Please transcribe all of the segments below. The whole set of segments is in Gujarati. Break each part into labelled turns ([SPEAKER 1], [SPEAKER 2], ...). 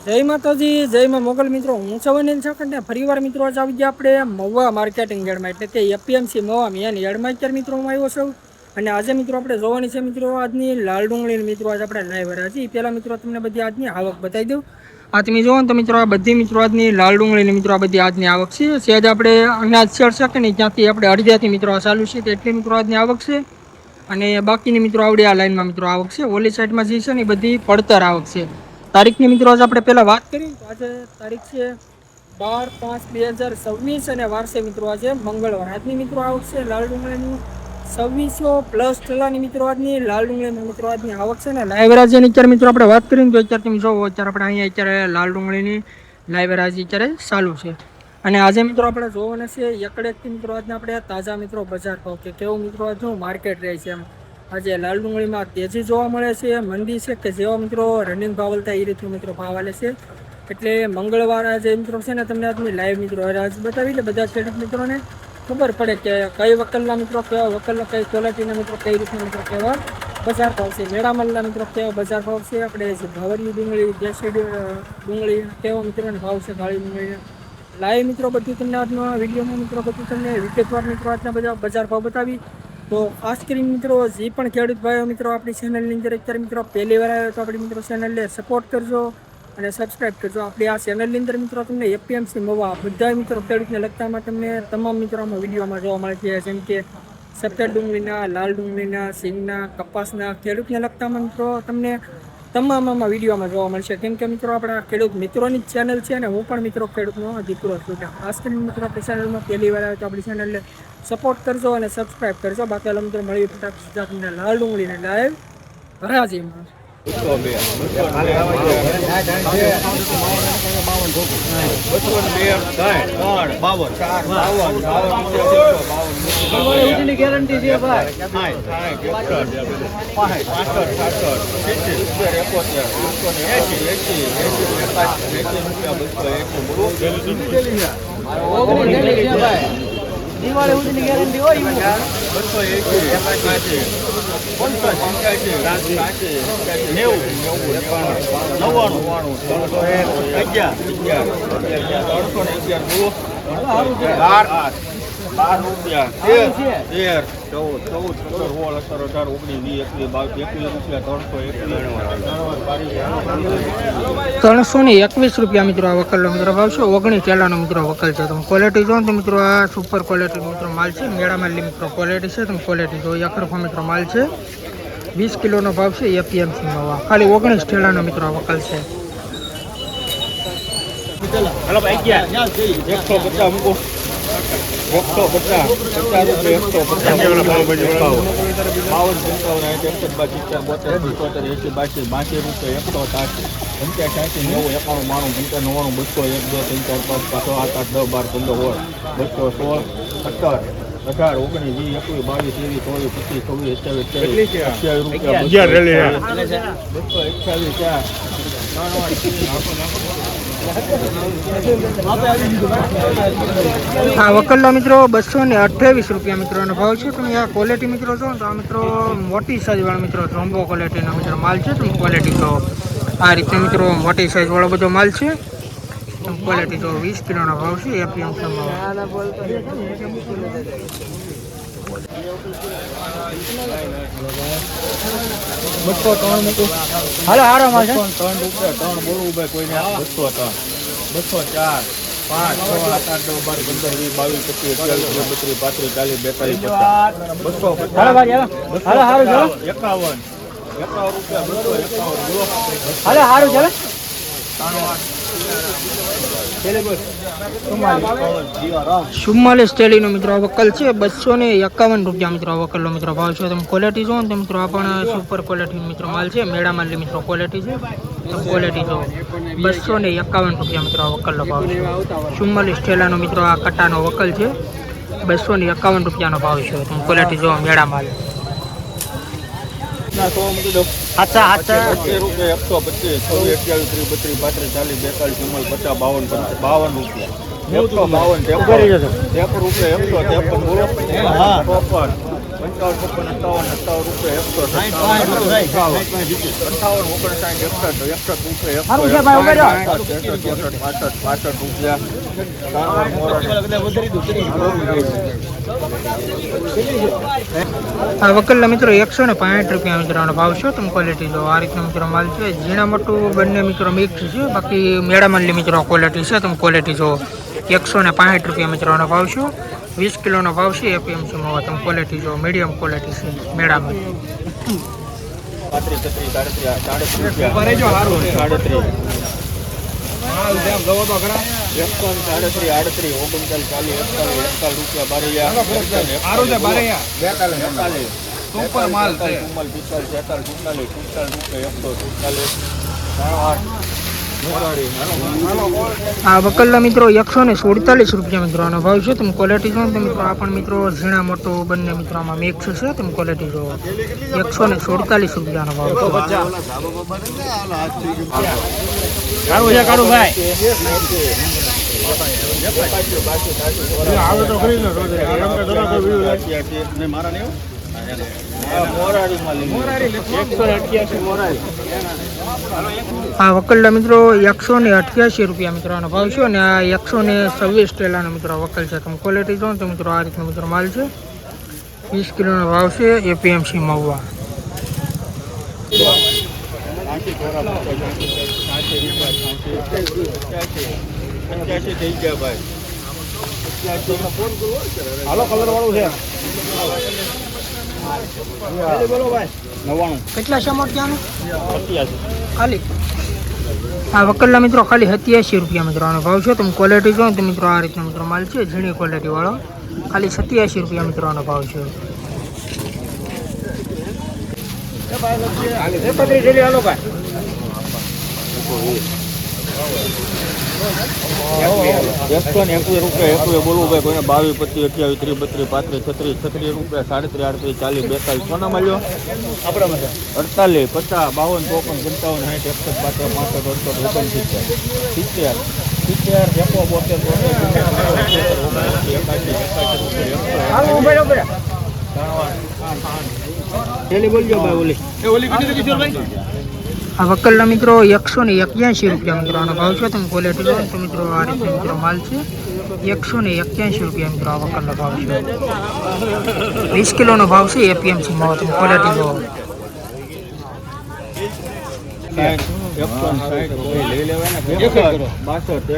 [SPEAKER 1] જય માતાજી, જય માં મોગલ મિત્રો. હું સવનિલ છકંડે ફરીવાર મિત્રો આજ આવી ગયા આપણે મહુવા માર્કેટિંગ યાર્ડમાં, એટલે કે એપીએમસી મહુવા મેન યાર્ડમાં અત્યારે મિત્રો હું આવ્યો છું. અને આજે મિત્રો આપણે જોવાની છે મિત્રો આજની લાલ ડુંગળીની મિત્રો આજ આપણે લાઈવ રહ્યા. પહેલાં મિત્રો તમને બધી આજની આવક બતાવી દઉં. આ તમે જોવો ને તો મિત્રો આ બધી મિત્રો આજની લાલ ડુંગળીની મિત્રો આ બધી આજની આવક છે. સહેજ આપણે અનાજ શેર કે નહીં ત્યાંથી આપણે અડધાથી મિત્રો આ ચાલુ છે, એટલી મિત્રો આજની આવક છે. અને બાકીની મિત્રો આવડી આ લાઈનમાં મિત્રો આવક છે. ઓલી સાઈડમાં જે છે ને એ બધી પડતર આવક છે. તારીખની મિત્રો આજે આપણે પહેલાં વાત કરીએ તો આજે તારીખ છે 12/5/2026 અને વાર છે મિત્રો આજે મંગળવાર. આજની મિત્રો આવક છે લાલ ડુંગળીની 2600+ ઠેલાની મિત્રો આજની લાલ ડુંગળીની મિત્રો આજની આવક છે ને લાઈવરાજીની અત્યારે મિત્રો આપણે વાત કરીએ તો અત્યારે તમે જોવો અત્યારે આપણે અહીંયા અત્યારે લાલ ડુંગળીની લાઈવરાજી અત્યારે ચાલુ છે. અને આજે મિત્રો આપણે જોવાના છે એકડેકથી મિત્રો આજના આપણે તાજા મિત્રો બજાર ભાવ કે કેવું મિત્રો આજનું માર્કેટ રહે છે. એમ આજે લાલ ડુંગળીમાં તેજી જોવા મળે છે, મંદી છે કે જેવા મિત્રો રનિંગ ભાવ વળતા એ રીતનું મિત્રો ભાવ આલે છે. એટલે મંગળવાર આજે મિત્રો છે ને તમને આજની લાઈવ મિત્રો આજ બતાવી એટલે બધા ખેડૂત મિત્રોને ખબર પડે કે કઈ વકલના મિત્રો કેવા વકલના કઈ ક્વોલિટીના મિત્રો કઈ રીતના મિત્રો કેવા બજાર ભાવ છે, મેળામલના મિત્રો કેવા બજાર ભાવ છે, આપણે જે ભાવરી ડુંગળી દેશી ડુંગળી કેવા મિત્રોને ભાવ છે, કાળી ડુંગળી લાઈવ મિત્રો બધું તમને આજના વિડીયોમાં મિત્રો બધું તમને વિગતવાર મિત્રો આજના બધા બજાર ભાવ બતાવી. તો ખાસ કરીને મિત્રો જે પણ ખેડૂત ભાઈઓ મિત્રો આપણી ચેનલની અંદર અત્યારે મિત્રો પહેલી વાર આવ્યો તો આપણી મિત્રો ચેનલને સપોર્ટ કરજો અને સબસ્ક્રાઈબ કરજો. આપણી આ ચેનલની અંદર મિત્રો તમને એપીએમસી મહુવા બધા મિત્રો ખેડૂતને લગતામાં તમને તમામ મિત્રોમાં વિડીયોમાં જોવા મળે છે, જેમ કે સફેદ ડુંગળીના, લાલ ડુંગળીના, સિંગના, કપાસના ખેડૂતને લગતામાં મિત્રો તમને તમામમાં વિડીયોમાં જોવા મળશે. કેમ કે મિત્રો આપણા ખેડૂત મિત્રોની જ ચેનલ છે અને હું પણ મિત્રો ખેડૂતનો દીકરો છું. ખાસ કરીને મિત્રો આપણી ચેનલમાં પહેલી વાર આવે તો આપણી ચેનલને સપોર્ટ કરજો અને સબસ્ક્રાઈબ કરજો. બાકી મિત્રો મળી ફટાફટ તમને લાલ ડુંગળીને લાઈવ હરાજીમાં
[SPEAKER 2] ગેરંટી છે ભાઈ. દિવાળી સુધીની ગેરંટી હોય
[SPEAKER 1] ₹321 મિત્રો આ વકલનો મિત્રો ભાવ છે. 19 ટેલાનો મિત્રો વકલ છે. તમે ક્વોલિટી જો તો મિત્રો આ સુપર ક્વોલિટી મિત્રો માલ છે. મેળામાં મિત્રો ક્વોલિટી છે. તમે ક્વોલિટી જો એકરફા મિત્રો માલ છે. 20 કિલોનો ભાવ છે એપીએમસી માં. ખાલી 19 ટેલાનો મિત્રો આ વકલ છે. આ વકલનો મિત્રો ₹228 મિત્રોનો ભાવ છે. તમે આ ક્વોલિટી મિત્રો જો તો આ મિત્રો મોટી સાઈઝવાળો મિત્રો જોમ્બો ક્વોલિટીનો મિત્રો માલ છે. તમે ક્વોલિટી જો આ રીતે મિત્રો મોટી સાઈઝવાળો બધો માલ છે. તમે ક્વોલિટી જો 20 કિલોનો ભાવ છે એપીએમસીમાં. હાલો હારો માલ છે.
[SPEAKER 2] 3 બોલવું ભાઈ કોઈને 203 204 5 6 7 8 9 12 15 20 22 23 24 25 40
[SPEAKER 1] 44 ટેલીનો મિત્રો વકલ છે. ₹251 મિત્રો વકલનો મિત્રો ભાવ છે. તમે ક્વોલિટી જો તો મિત્રો આ પણ સુપર ક્વોલિટી મિત્રો માલ છે. મેળામાં મિત્રો ક્વોલિટી છે. ક્વોલિટી જો ₹251 મિત્રો વકલનો ભાવ છે. 44 ટેલાનો મિત્રો આ કટ્ટાનો વકલ છે. ₹251 ભાવ છે. તમે ક્વોલિટી જો મેળામાં
[SPEAKER 2] હાથા હાથા ₹125 125 26 28 30 32 33 34 50 52 55 52 રૂપિયા ₹152 153 153 બોલો 53 54 55 57 રૂપિયા
[SPEAKER 1] આ વકલના મિત્રો 165 રૂપિયા મિત્રોનો ભાવ છે. તમે ક્વોલિટી જો આ રીતનો મિત્રો માલ છે. ઝીણા મોટું બંને મિત્રો મિક્સ છે. બાકી મેળામાલની મિત્રો ક્વોલિટી છે. તમે ક્વોલિટી જો 165 રૂપિયા મિત્રોનો ભાવ છે. 20 કિલોનો ભાવ છે એપીએમસીમાં. તમે ક્વોલિટી જો મીડિયમ ક્વોલિટી છે મેળામાલ.
[SPEAKER 2] 58
[SPEAKER 1] આ વકલના મિત્રો 147 રૂપિયા મિત્રોનો ભાવ છે. તમે ક્વોલિટી જો તો મિત્રો આ પણ મિત્રો ઝીણા મોટો બંને મિત્રોમાં મિક્સ છે. તમે ક્વોલિટી જો 147 રૂપિયાનો ભાવ છે. આ વકલના મિત્રો 188 રૂપિયા મિત્રોનો ભાવ છે. અને આ 126 ટેલાનો મિત્રો વકલ છે. તમે ક્વોલિટી જો તો મિત્રો આ રીતનો મિત્રો માલ છે. 20 કિલોનો ભાવ છે એપીએમસી મહુવા. કેટલા છે મોટ ત્યાંનું ખાલી? આ વકલના મિત્રો ખાલી 87 રૂપિયા મિત્રોનો ભાવ છે. તમે ક્વોલિટી જો તો મિત્રો આ રીતનો મિત્રો માલ છે. ઝીણી ક્વોલિટી વાળો ખાલી 87 રૂપિયા મિત્રોનો ભાવ છે.
[SPEAKER 2] બોલવું ભાઈ કોઈને 22 25 28 30 32 35 36 36 રૂપિયા 37 38 40 42 સોના મળ્યો આપણા 48 50 52 53 55
[SPEAKER 1] આ વકલના મિત્રો 181 રૂપિયા મિત્રોનો ભાવ છે. તમે ક્વોલિટી લો તો મિત્રો આ રીતનો મિત્રો માલ છે. 181 રૂપિયા મિત્રો આ વકલનો ભાવ છે. 20 કિલોનો ભાવ છે એપીએમસીમાં. તમે ક્વોલિટી લો.
[SPEAKER 2] 61 લઈ લેવાના 62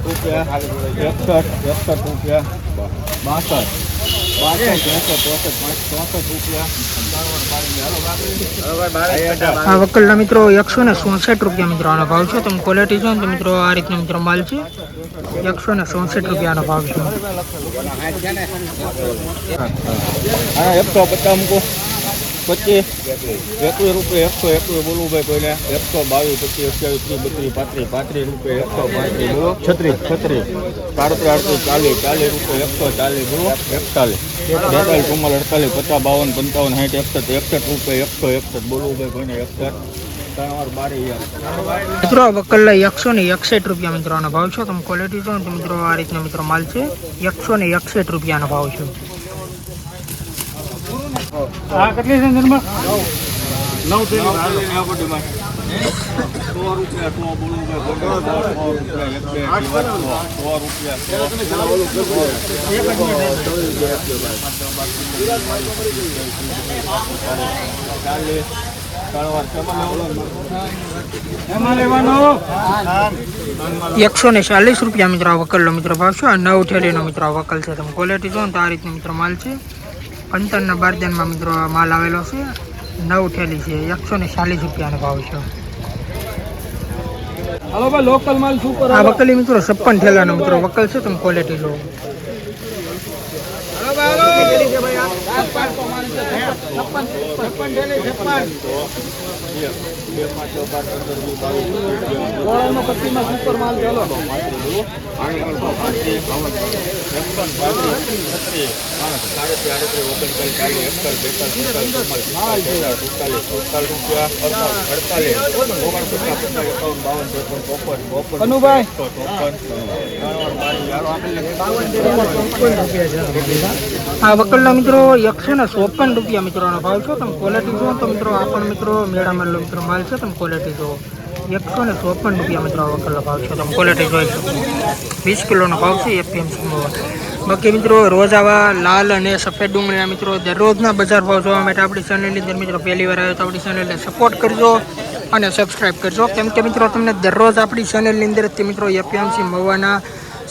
[SPEAKER 2] રૂપિયા 61 રૂપિયા 62
[SPEAKER 1] આ વકલના મિત્રો 167 રૂપિયા મિત્રોનો ભાવ છે. તમે ક્વોલિટી જો તો મિત્રો આ રીતનો મિત્રો માલ છે. 167 રૂપિયાનો ભાવ છે.
[SPEAKER 2] 150 મૂકો 25 21 રૂપિયા 121 બોલવું ભાઈ કોઈને 122 25 28 30 32 35 રૂપિયા 135 બોલો 36 38 40 રૂપિયા 140 બોલો 41 42 44 48 50 52 55 60 61 રૂપિયા 161 બોલવું ભાઈ કોઈને 61
[SPEAKER 1] મિત્રો વકલના 161 રૂપિયા મિત્રોનો ભાવ છે. તમે ક્વોલિટી જો તો મિત્રો આ રીતનો મિત્રો માલ છે. 161 રૂપિયાનો ભાવ છે.
[SPEAKER 3] આ કેટલી છે નંબર
[SPEAKER 2] 9 રૂપિયા બોલવું
[SPEAKER 3] એમાં લેવાનો
[SPEAKER 1] 140 રૂપિયા મિત્રો આ વકલનો મિત્રો ભાવ છે. 9 થેલીનો મિત્રો આ વકલ છે. તમે ક્વોલિટી જો તો આ રીતનો મિત્રો માલ છે. 15 બારદાનમાં મિત્રો માલ આવેલો છે. 9 થેલી છે. 140 રૂપિયાનો ભાવ છે.
[SPEAKER 3] હાલો ભાઈ લોકલ માલ સુપર
[SPEAKER 1] આ વકલી મિત્રો 56 થેલાનો મિત્રો વકલ છે. તમે ક્વોલિટી લો.
[SPEAKER 2] બે પાંચ છ બાર 15 20 22
[SPEAKER 3] ગોળાનો પટ્ટીમાં સુપર માલ ચાલો કનુભાઈ
[SPEAKER 1] આ વકલના મિત્રો 154 રૂપિયા મિત્રોનો ભાવ છે. તમે ક્વોલિટી જુઓ તો મિત્રો આ પણ મિત્રો મેળામાં મિત્રો માલ છે. તમે ક્વોલિટી જુઓ 154 રૂપિયા મિત્રો આ વકલનો ભાવ છે. તમે ક્વોલિટી જોઈ શકો 20 કિલોનો ભાવ છે એપીએમસીમાં. બાકી મિત્રો રોજ આવા લાલ અને સફેદ ડુંગળીના મિત્રો દરરોજના બજાર ભાવ જોવા માટે આપણી ચેનલની અંદર મિત્રો પહેલી વાર આવ્યો તો આપણી ચેનલને સપોર્ટ કરજો અને સબસ્ક્રાઈબ કરજો, કેમ કે મિત્રો તમને દરરોજ આપણી ચેનલની અંદરથી મિત્રો એપીએમસી મવાના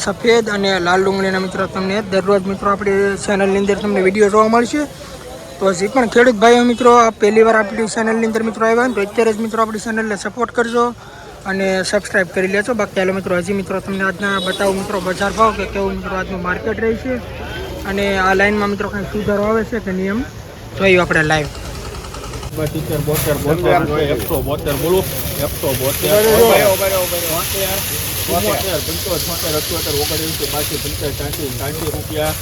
[SPEAKER 1] સફેદ અને લાલ ડુંગળીના મિત્રો તમને દરરોજ મિત્રો આપણી ચેનલની અંદર તમને વિડીયો જોવા મળશે. તો હજી પણ ખેડૂત ભાઈઓ મિત્રો આ પહેલી વાર આપણી ચેનલની અંદર મિત્રો આવ્યા તો અત્યારે જ મિત્રો આપણી ચેનલને સપોર્ટ કરજો અને સબસ્ક્રાઈબ કરી લેજો. બાકી હાલો મિત્રો હજી મિત્રો તમને આજના બતાવું મિત્રો બજાર ભાવ કે કેવું મિત્રો આજનું માર્કેટ રહે છે અને આ લાઇનમાં મિત્રો કંઈ સુધારો આવે છે કે નિયમ જોયું આપણે લાઈવ.
[SPEAKER 2] 72 172 બોલો 172 રૂપિયા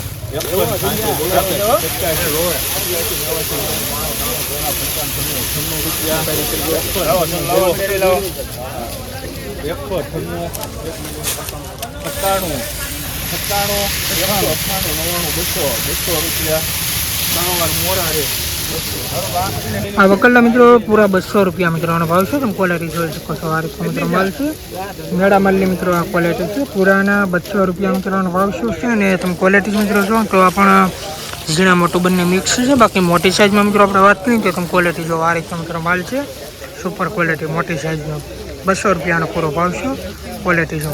[SPEAKER 1] આ વકલના મિત્રો પૂરા 200 રૂપિયા મિત્રોનો ભાવ છે. તમે ક્વોલિટી જોઈ શકો છો. આ રીતનો મિત્રો માલ છે. મેળા માલની મિત્રો આ ક્વોલિટી છે. પૂરાના 200 રૂપિયા મિત્રોનો ભાવ શું છે અને તમે ક્વોલિટી મિત્રો જો તો આ પણ ઝીણા મોટું બંને મિક્સ છે. બાકી મોટી સાઇઝમાં મિત્રો આપણે વાત કરીએ તો તમે ક્વોલિટી જો આ રીતનો મિત્રો માલ છે. સુપર ક્વોલિટી મોટી સાઇઝનો 200 રૂપિયાનો પૂરો ભાવ છે. ક્વોલિટી જો